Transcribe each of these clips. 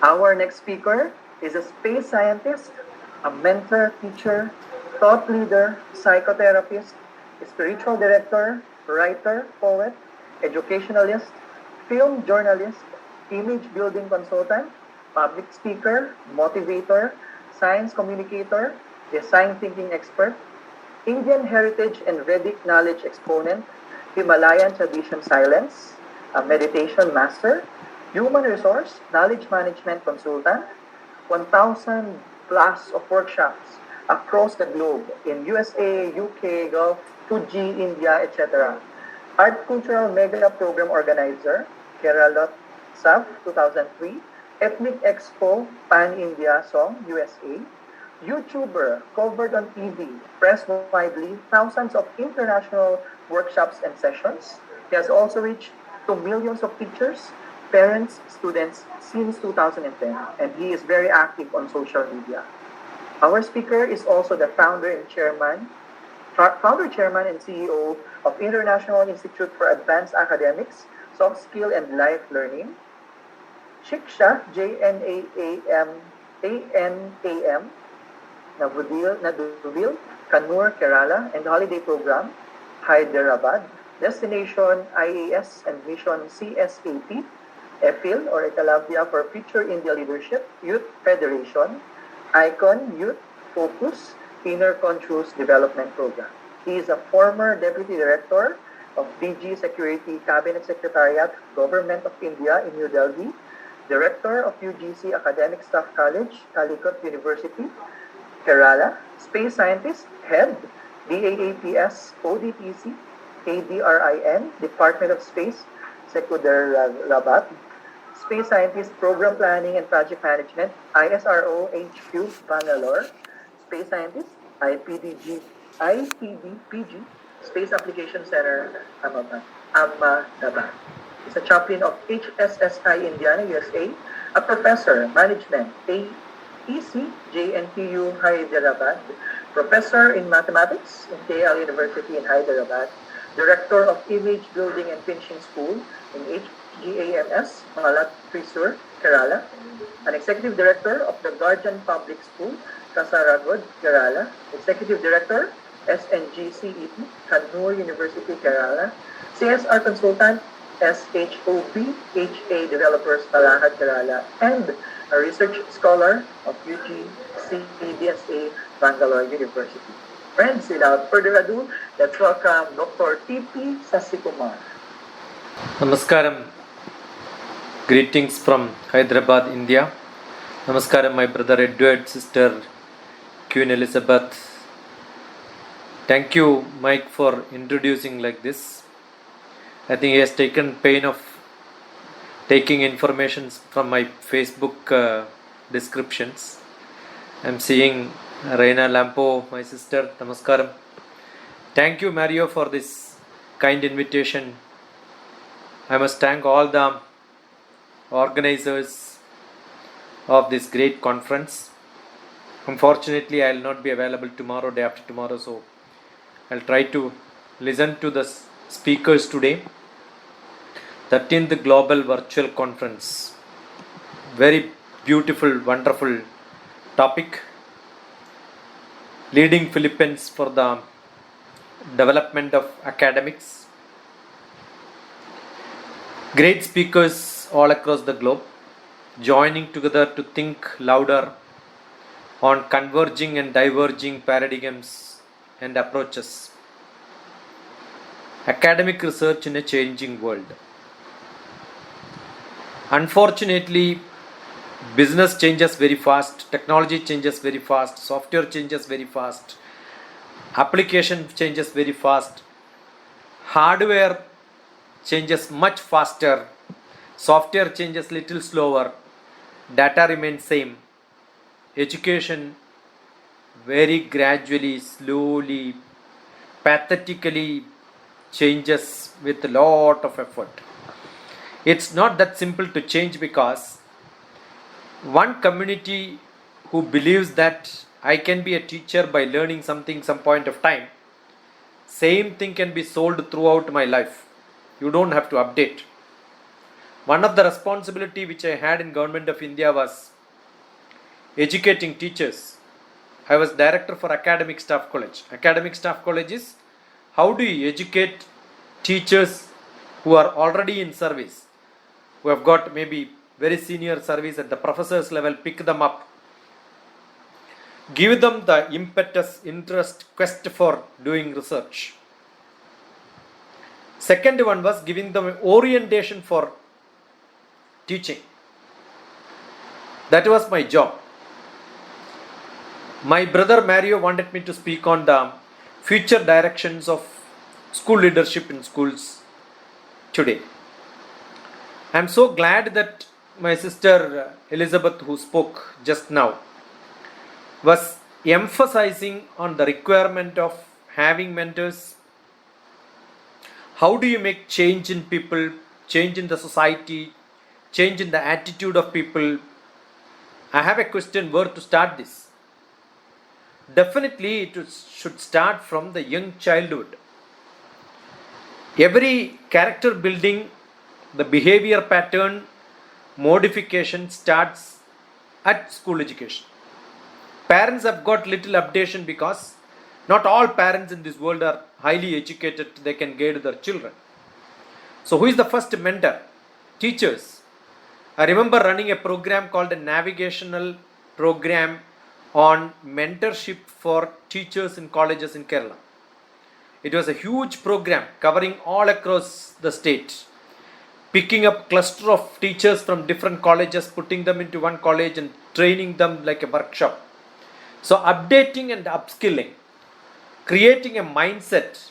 Our next speaker is a space scientist, a mentor, teacher, thought leader, psychotherapist, spiritual director, writer, poet, educationalist, film journalist, image building consultant, public speaker, motivator, science communicator, design thinking expert, Indian heritage and Vedic knowledge exponent, Himalayan tradition silence, a meditation master, human resource, knowledge management consultant, 1,000 plus of workshops across the globe in USA, UK, Gulf, Fuji, India, etc. Art Cultural Mega Program Organizer, Kerala SAF 2003, Ethnic Expo Pan India Song USA, YouTuber, covered on TV, pressed widely, thousands of international workshops and sessions. He has also reached to millions of teachers, parents, students since 2010, and he is very active on social media. Our speaker is also the founder, chairman, and CEO of International Institute for Advanced Academics, Soft Skill and Life Learning, Shiksha, JNAAM, Naduvil, Kannur, Kerala, and Holiday Program, Hyderabad, Destination IAS and Mission CSAP, EFIL or Ekalavya for Future India Leadership, Youth Federation, ICON Youth Focus, Inner Conscious Development Program. He is a former Deputy Director of DG Security Cabinet Secretariat, Government of India in New Delhi, Director of UGC Academic Staff College, Calicut University, Kerala, Space Scientist, Head, DAAPS, ODPC, ADRIN, Department of Space, Secunderabad, Space Scientist, Program Planning and Project Management, ISRO HQ, Bangalore, Space Scientist, IPDPG, Space Application Center, Ahmedabad. He's a chaplain of HSSI Indiana, USA, a professor, management, AEC, JNTU, Hyderabad, professor in mathematics in KL University in Hyderabad, director of Image Building and Finishing School in HGAMS, Malat Trisur, Kerala, an executive director of the Guardian Public School, Kasaragod, Kerala, executive director, SNGCEP, Kannur University, Kerala, CSR consultant, SHOP, HA Developers, Palahad, Kerala, and a research scholar of UGC DSA, Bangalore University. Friends, without further ado, let's welcome Dr. TP Sasikumar. Namaskaram. Greetings from Hyderabad, India. Namaskaram, my brother Edward, sister Queen Elizabeth. Thank you, Mike, for introducing like this. I think he has taken pain of taking information from my Facebook descriptions. I'm seeing Reina Lampo, my sister. Namaskaram. Thank you, Mario, for this kind invitation. I must thank all the organizers of this great conference. Unfortunately, I will not be available tomorrow, day after tomorrow, so I'll try to listen to the speakers today. 13th Global Virtual Conference. Very beautiful, wonderful topic. Leading Philippines for the development of academics. Great speakers all across the globe joining together to think louder on converging and diverging paradigms and approaches. Academic research in a changing world. Unfortunately, business changes very fast, technology changes very fast, software changes very fast, application changes very fast, hardware changes much faster, software changes little slower, data remains same, education very gradually, slowly, pathetically changes with a lot of effort. It's not that simple to change, because one community who believes that I can be a teacher by learning something some point of time, same thing can be sold throughout my life. You don't have to update. One of the responsibility which I had in Government of India was educating teachers. I was director for Academic Staff College. Academic Staff College is how do you educate teachers who are already in service, who have got maybe very senior service at the professors level, pick them up, give them the impetus, interest, quest for doing research. Second one was giving them orientation for teaching. That was my job. My brother Mario wanted me to speak on the future directions of school leadership in schools today. I am so glad that my sister Elizabeth, who spoke just now, was emphasizing on the requirement of having mentors. How do you make change in people, change in the society, change in the attitude of people? I have a question where to start this. Definitely it should start from the young childhood. Every character building, the behavior pattern modification starts at school education. Parents have got little updation because not all parents in this world are highly educated, they can guide their children. So who is the first mentor? Teachers. I remember running a program called a navigational program on mentorship for teachers in colleges in Kerala. It was a huge program covering all across the state, picking up cluster of teachers from different colleges, putting them into one college and training them like a workshop. So updating and upskilling, creating a mindset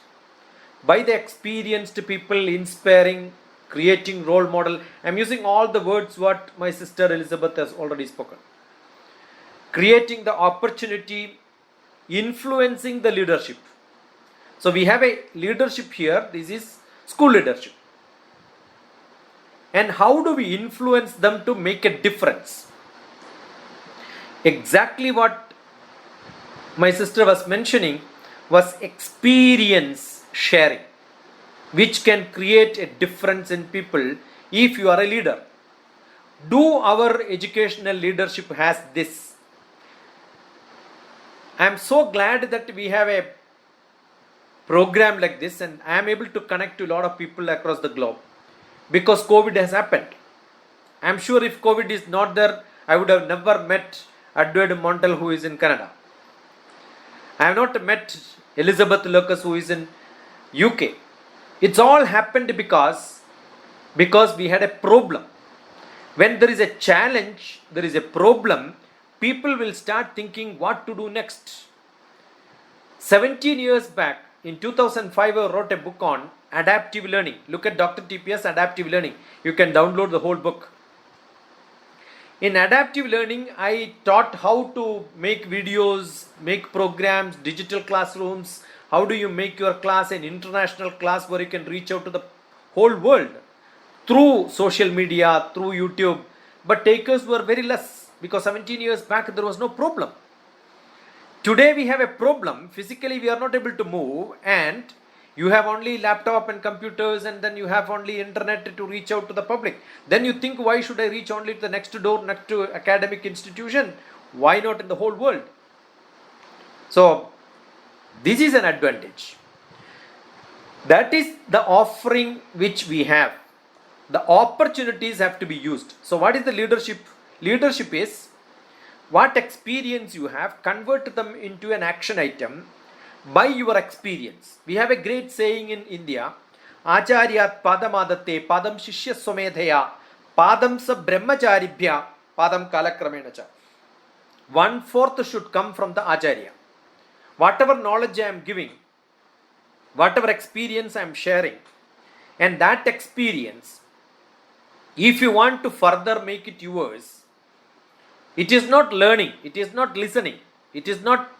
by the experienced people, inspiring, creating role model. I'm using all the words what my sister Elizabeth has already spoken. Creating the opportunity, influencing the leadership. So we have a leadership here. This is school leadership. And how do we influence them to make a difference? Exactly what my sister was mentioning was experience sharing, which can create a difference in people if you are a leader. Do our educational leadership has this? I am so glad that we have a program like this and I am able to connect to a lot of people across the globe because COVID has happened. I am sure if COVID is not there, I would have never met Edward Montel, who is in Canada. I have not met Elizabeth Lucas, who is in UK. It's all happened because we had a problem. When there is a challenge, there is a problem, people will start thinking what to do next. 17 years back, in 2005, I wrote a book on adaptive learning. Look at DrTPS adaptive learning. You can download the whole book. In adaptive learning, I taught how to make videos, make programs, digital classrooms. How do you make your class an international class where you can reach out to the whole world through social media, through YouTube. But takers were very less because 17 years back there was no problem. Today we have a problem. Physically we are not able to move and you have only laptop and computers and then you have only internet to reach out to the public. Then you think, why should I reach only to the next door, next to academic institution? Why not in the whole world? So this is an advantage. That is the offering which we have. The opportunities have to be used. So what is the leadership? Leadership is what experience you have, convert them into an action item by your experience. We have a great saying in India, Acharyat Padamadate Padam Shishya Somedhaya Padam Sa Brahmacharibhya Padam Kalakramenacha. 1/4 should come from the Acharya. Whatever knowledge I am giving, whatever experience I am sharing, and that experience, if you want to further make it yours, it is not learning, it is not listening, it is not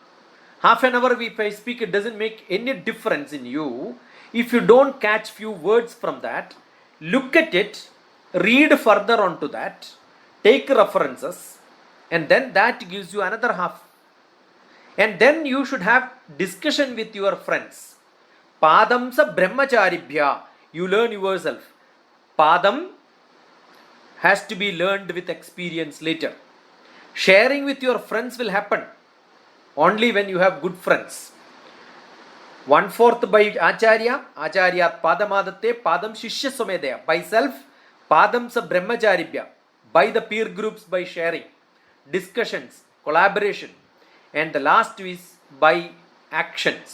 half an hour if I speak, it doesn't make any difference in you. If you don't catch few words from that, look at it, read further onto that, take references, and then that gives you another half. And then you should have discussion with your friends. Padam sa brahmacharibhya, you learn yourself. Padam has to be learned with experience later. Sharing with your friends will happen only when you have good friends. 1/4 by Acharya, Acharya Padamadate, Padam Shishya Somedaya. By self, Padam sa Brahmacharibhya. By the peer groups, by sharing, discussions, collaboration. And the last is by actions.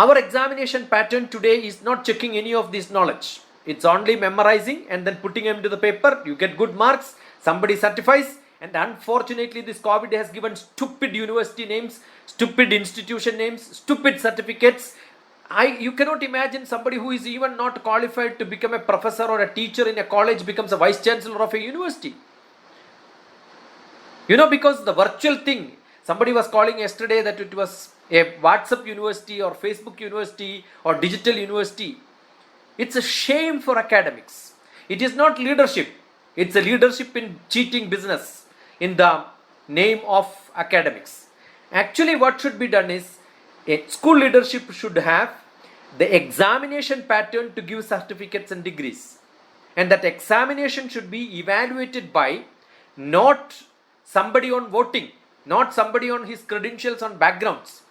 Our examination pattern today is not checking any of this knowledge. It's only memorizing and then putting them to the paper. You get good marks, somebody certifies, and unfortunately this COVID has given stupid university names, stupid institution names, stupid certificates. You cannot imagine somebody who is even not qualified to become a professor or a teacher in a college becomes a vice chancellor of a university. Because the virtual thing, somebody was calling yesterday that it was a WhatsApp university or Facebook university or digital university. It's a shame for academics. It is not leadership. It's a leadership in cheating business in the name of academics. Actually, what should be done is a school leadership should have the examination pattern to give certificates and degrees. And that examination should be evaluated by not somebody on voting, not somebody on his credentials on backgrounds.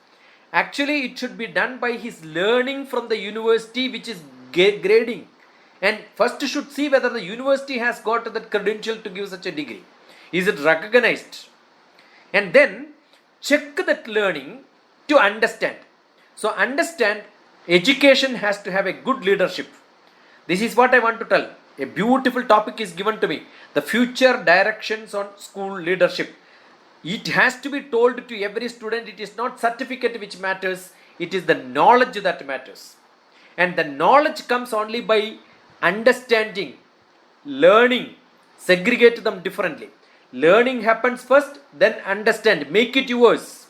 Actually, it should be done by his learning from the university which is grading. And first should see whether the university has got that credential to give such a degree. Is it recognized? And then check that learning to understand. So understand, education has to have a good leadership. This is what I want to tell. A beautiful topic is given to me. The future directions on school leadership. It has to be told to every student. It is not certificate which matters. It is the knowledge that matters. And the knowledge comes only by understanding, learning, segregate them differently. Learning happens first, then understand, make it yours.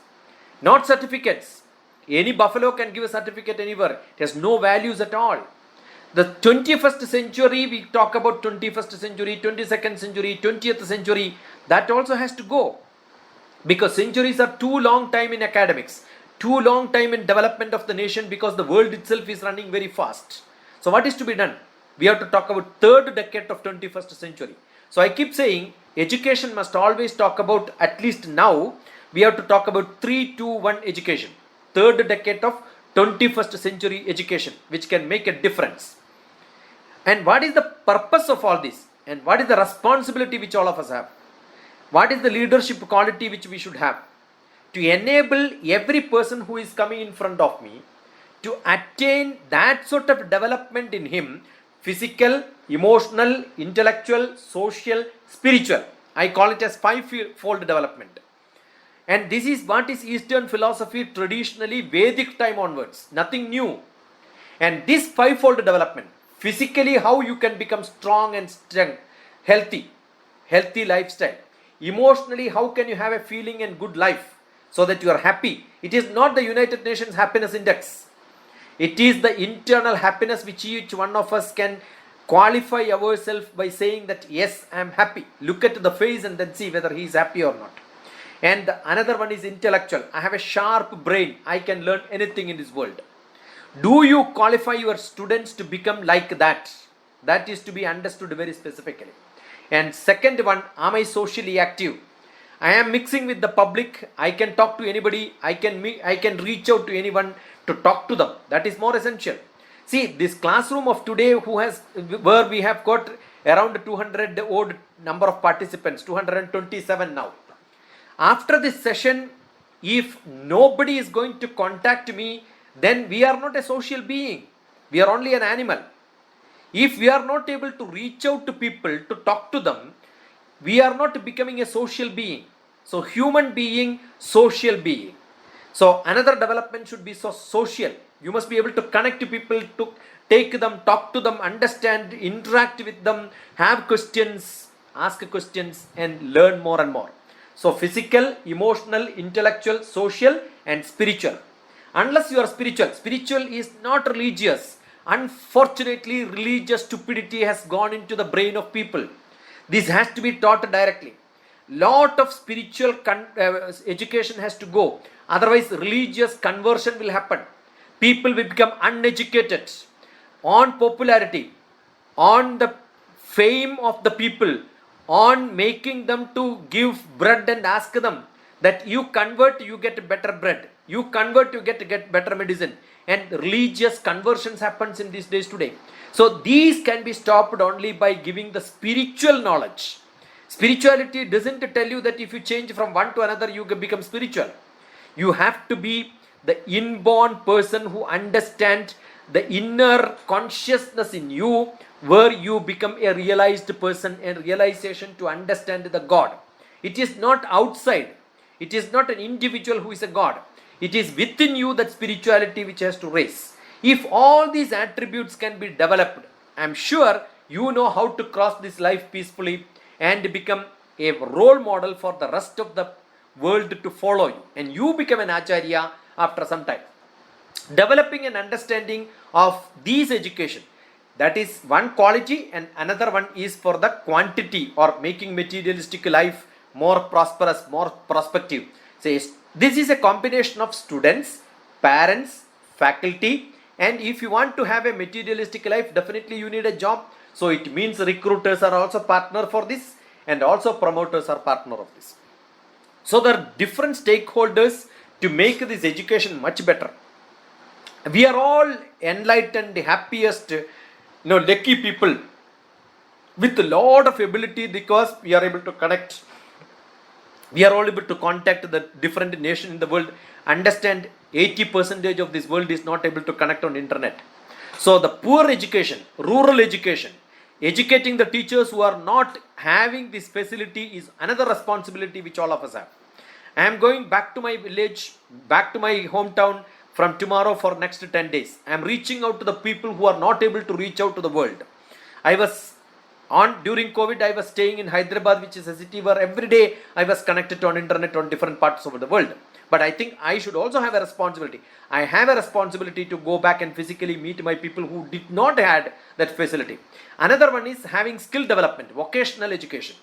Not certificates. Any buffalo can give a certificate anywhere. It has no values at all. The 21st century, we talk about 21st century, 22nd century, 20th century, that also has to go. Because centuries are too long time in academics, too long time in development of the nation because the world itself is running very fast. So what is to be done? We have to talk about third decade of 21st century. So I keep saying education must always talk about, at least now, we have to talk about 3-2-1 education. Third decade of 21st century education, which can make a difference. And what is the purpose of all this? And what is the responsibility which all of us have? What is the leadership quality which we should have? To enable every person who is coming in front of me to attain that sort of development in him, physical, emotional, intellectual, social, spiritual. I call it as five-fold development. And this is what is Eastern philosophy traditionally, Vedic time onwards. Nothing new. And this five-fold development, physically how you can become strong and healthy lifestyle. Emotionally, how can you have a feeling and good life so that you are happy? It is not the United Nations Happiness Index. It is the internal happiness which each one of us can qualify ourselves by saying that yes, I am happy. Look at the face and then see whether he is happy or not. And another one is intellectual. I have a sharp brain. I can learn anything in this world. Do you qualify your students to become like that? That is to be understood very specifically. And second one, am I socially active? I am mixing with the public. I can talk to anybody. I can reach out to anyone to talk to them. That is more essential. See, this classroom of today where we have got around 200 odd number of participants, 227 now. After this session, if nobody is going to contact me, then we are not a social being. We are only an animal. If we are not able to reach out to people, to talk to them, we are not becoming a social being. So human being, social being. So another development should be social. You must be able to connect to people, to take them, talk to them, understand, interact with them, have questions, ask questions and learn more and more. So physical, emotional, intellectual, social and spiritual. Unless you are spiritual is not religious. Unfortunately, religious stupidity has gone into the brain of people. This has to be taught directly. Lot of spiritual education has to go. Otherwise, religious conversion will happen. People will become uneducated on popularity, on the fame of the people, on making them to give bread and ask them that you convert, you get better bread, you convert, you get better medicine, and religious conversions happens in these days today. So these can be stopped only by giving the spiritual knowledge. Spirituality doesn't tell you that if you change from one to another you become spiritual. You have to be the inborn person who understands the inner consciousness in you, where you become a realized person and realization to understand the God. It is not outside. It is not an individual who is a God. It is within you, that spirituality which has to raise. If all these attributes can be developed, I am sure you know how to cross this life peacefully and become a role model for the rest of the world to follow you. And you become an Acharya after some time. Developing an understanding of these education, that is one quality, and another one is for the quantity, or making materialistic life more prosperous, more prospective. Says this is a combination of students, parents, faculty, and if you want to have a materialistic life, definitely you need a job. So it means recruiters are also partner for this, and also promoters are partner of this. So there are different stakeholders to make this education much better. We are all enlightened, happiest, lucky people with a lot of ability, because we are able to connect. We are all able to contact the different nations in the world. Understand 80% of this world is not able to connect on internet. So the poor education, rural education, educating the teachers who are not having this facility is another responsibility which all of us have. I am going back to my village, back to my hometown from tomorrow for next 10 days. I am reaching out to the people who are not able to reach out to the world. During COVID, I was staying in Hyderabad, which is a city where every day I was connected on internet on different parts of the world. But I think I should also have a responsibility. I have a responsibility to go back and physically meet my people who did not have that facility. Another one is having skill development, vocational education.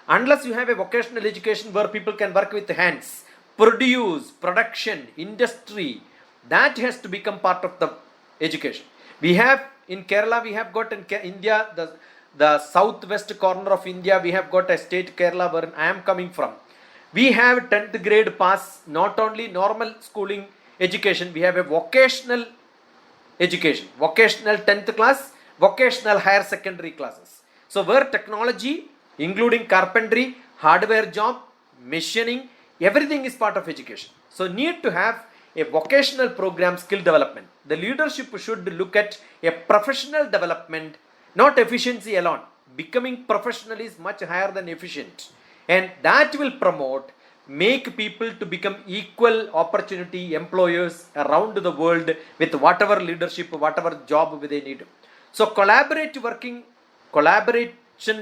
Unless you have a vocational education where people can work with hands, produce, production, industry, that has to become part of the education. We have in Kerala, we have got in India, the southwest corner of India, we have got a state, Kerala, where I am coming from. We have 10th grade pass, not only normal schooling education, we have a vocational education, vocational 10th class, vocational higher secondary classes. So where technology, including carpentry, hardware job, machining, everything is part of education. So need to have a vocational program, skill development. The leadership should look at a professional development, not efficiency alone. Becoming professional is much higher than efficient. And that will make people to become equal opportunity employers around the world with whatever leadership, whatever job they need. So collaboration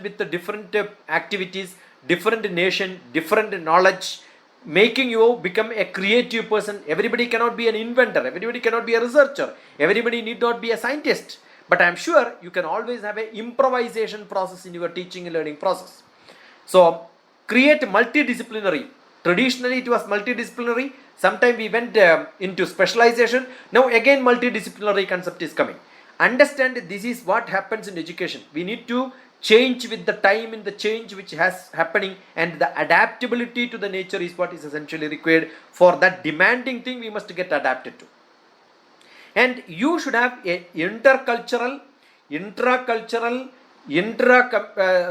with the different activities, different nation, different knowledge, making you become a creative person. Everybody cannot be an inventor, everybody cannot be a researcher, everybody need not be a scientist. But I am sure you can always have an improvisation process in your teaching and learning process. So create multidisciplinary. Traditionally it was multidisciplinary. Sometime we went into specialization. Now again multidisciplinary concept is coming. Understand this is what happens in education. We need to change with the time, in the change which has happening, and the adaptability to the nature is what is essentially required. For that demanding thing we must get adapted to. And you should have a intercultural, intracultural,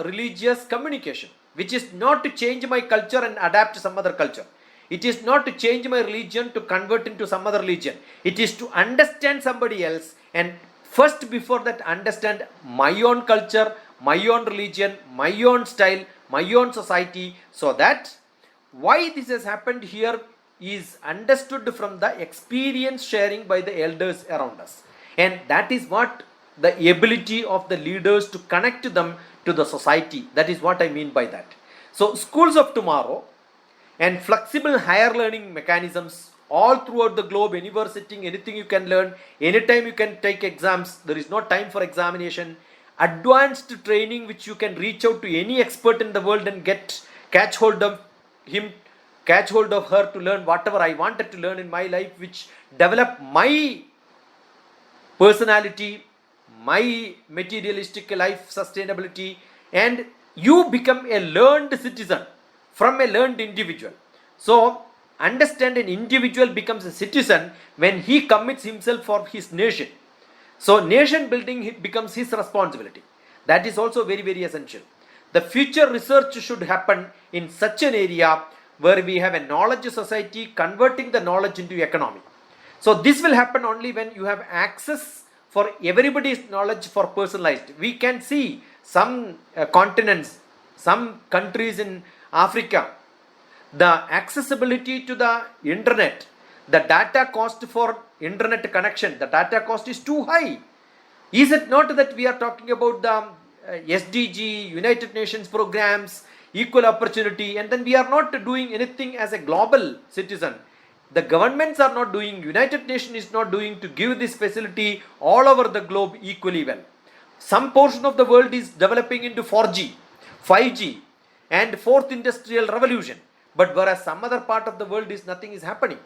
religious communication, which is not to change my culture and adapt to some other culture. It is not to change my religion to convert into some other religion. It is to understand somebody else, and first before that understand my own culture, my own religion, my own style, my own society, so that why this has happened here is understood from the experience sharing by the elders around us. And that is what the ability of the leaders to connect them to the society. That is what I mean by that. So schools of tomorrow and flexible higher learning mechanisms all throughout the globe, anywhere sitting, anything you can learn, anytime you can take exams, there is no time for examination. Advanced training which you can reach out to any expert in the world and catch hold of him, catch hold of her to learn whatever I wanted to learn in my life, which develop my personality, my materialistic life sustainability, and you become a learned citizen from a learned individual. So understand, an individual becomes a citizen when he commits himself for his nation. So nation building becomes his responsibility. That is also very, very essential. The future research should happen in such an area where we have a knowledge society converting the knowledge into economy. So this will happen only when you have access for everybody's knowledge for personalized. We can see some continents, some countries in Africa, the accessibility to the internet, the data cost for internet connection, the data cost is too high. Is it not that we are talking about the SDG, United Nations programs, equal opportunity, and then we are not doing anything as a global citizen? The governments are not doing, United Nations is not doing to give this facility all over the globe equally well. Some portion of the world is developing into 4G, 5G, and fourth industrial revolution. But whereas some other part of the world is nothing is happening.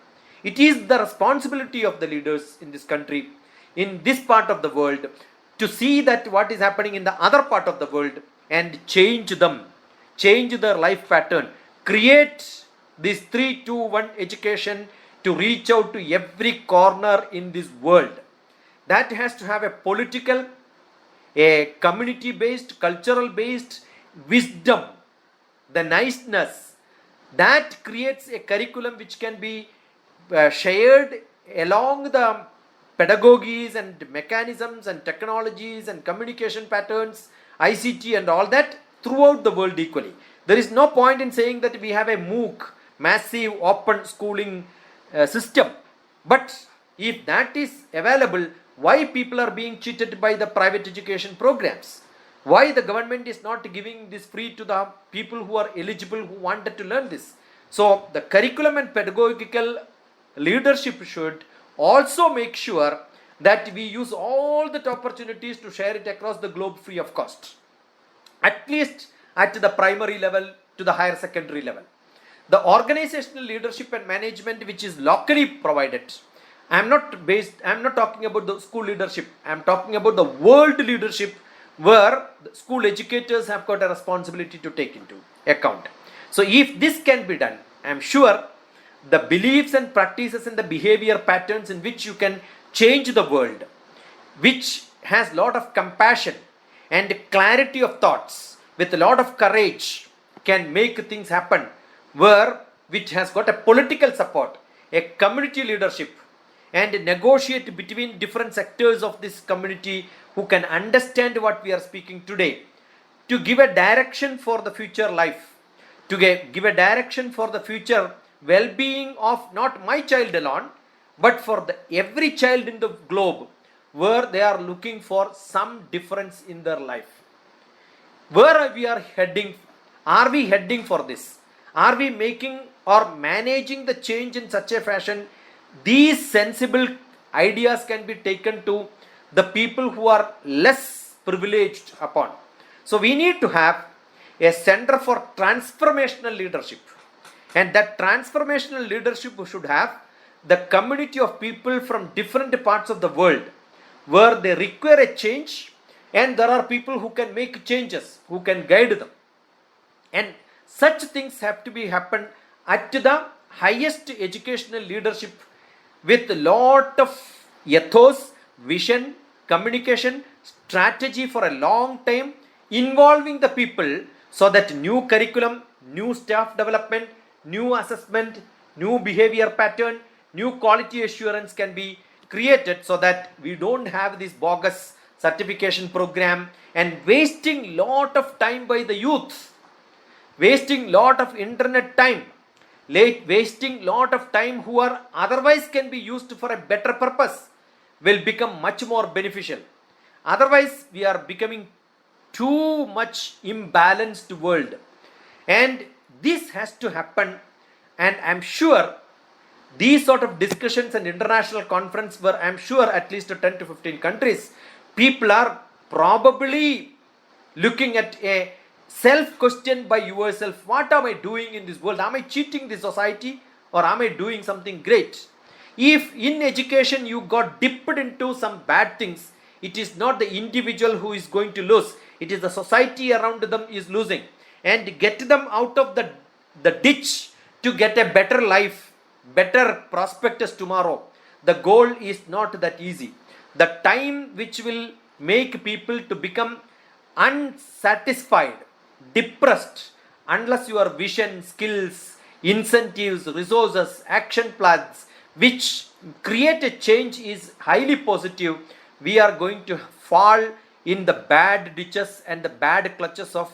It is the responsibility of the leaders in this country, in this part of the world, to see that what is happening in the other part of the world and change them, change their life pattern, create this 3-2-1 education to reach out to every corner in this world. That has to have a political, a community based, cultural based wisdom, the niceness. That creates a curriculum which can be shared along the pedagogies and mechanisms and technologies and communication patterns, ICT and all that throughout the world equally. There is no point in saying that we have a MOOC, massive open schooling system. But if that is available, why people are being cheated by the private education programs? Why the government is not giving this free to the people who are eligible, who wanted to learn this? So the curriculum and pedagogical leadership should also make sure that we use all the opportunities to share it across the globe free of cost, at least at the primary level to the higher secondary level. The organizational leadership and management which is locally provided, I am not talking about the school leadership, I am talking about the world leadership, where the school educators have got a responsibility to take into account. So if this can be done, I am sure the beliefs and practices and the behavior patterns in which you can change the world, which has lot of compassion and clarity of thoughts with a lot of courage, can make things happen, where which has got a political support, a community leadership, and negotiate between different sectors of this community who can understand what we are speaking today, to give a direction for the future life, to give a direction for the future well-being of not my child alone, but for every child in the globe, where they are looking for some difference in their life. Where we are heading? Are we heading for this? Are we making or managing the change in such a fashion these sensible ideas can be taken to the people who are less privileged upon? So we need to have a center for transformational leadership, and that transformational leadership should have the community of people from different parts of the world, where they require a change, and there are people who can make changes, who can guide them. And such things have to be happen at the highest educational leadership, with a lot of ethos, vision, communication, strategy for a long time, involving the people, so that new curriculum, new staff development, new assessment, new behavior pattern, new quality assurance can be created, so that we don't have this bogus certification program and wasting lot of time by the youth, wasting lot of internet time, wasting lot of time who are otherwise can be used for a better purpose, will become much more beneficial. Otherwise we are becoming too much imbalanced world, and this has to happen. And I am sure these sort of discussions and international conference, where I am sure at least 10 to 15 countries, people are probably looking at a self-question by yourself. What am I doing in this world? Am I cheating the society, or am I doing something great? If in education you got dipped into some bad things, It is not the individual who is going to lose. It is the society around them is losing. And get them out of the ditch to get a better life, better prospectus tomorrow. The goal is not that easy. The time which will make people to become unsatisfied, depressed, unless your vision, skills, incentives, resources, action plans, which create a change is highly positive, we are going to fall in the bad ditches and the bad clutches of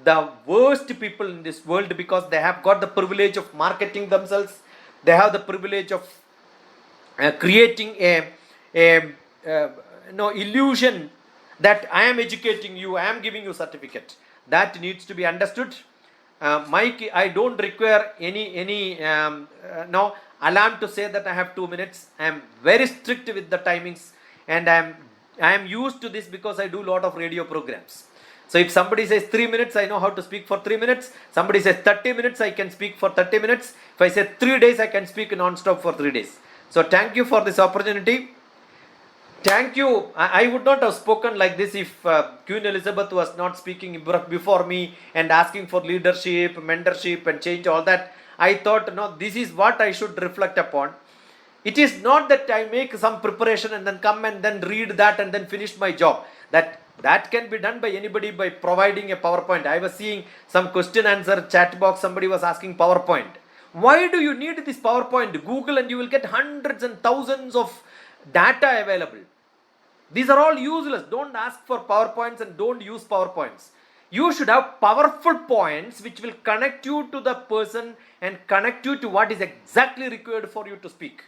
the worst people in this world, because they have got the privilege of marketing themselves. They have the privilege of creating a illusion that I am educating you, I am giving you certificate. That needs to be understood. Mike, I don't require any no alarm to say that I have 2 minutes. I am very strict with the timings, and I am used to this because I do a lot of radio programs. So if somebody says 3 minutes, I know how to speak for 3 minutes. Somebody says 30 minutes, I can speak for 30 minutes. If I say 3 days, I can speak non-stop for 3 days. So thank you for this opportunity. Thank you. I would not have spoken like this if Queen Elizabeth was not speaking before me and asking for leadership, mentorship and change, all that. I thought, no, this is what I should reflect upon. It is not that I make some preparation and then come and then read that and then finish my job. That can be done by anybody by providing a PowerPoint. I was seeing some question answer chat box. Somebody was asking PowerPoint. Why do you need this PowerPoint? Google and you will get hundreds and thousands of data available. These are all useless. Don't ask for PowerPoints and don't use PowerPoints. You should have powerful points which will connect you to the person and connect you to what is exactly required for you to speak.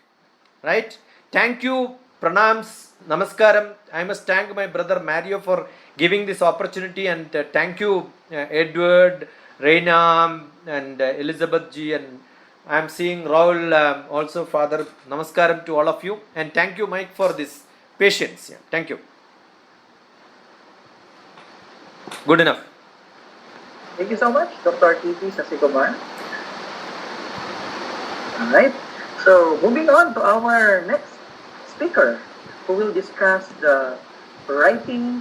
Right? Thank you. Pranams. Namaskaram. I must thank my brother Mario for giving this opportunity, and thank you Edward, Reina and Elizabeth ji, and I am seeing Raul also, Father. Namaskaram to all of you, and thank you Mike for this patience. Yeah, thank you. Good enough. Thank you so much, Dr. T.P. Sasikumar. Alright, so moving on to our next speaker, who will discuss the writing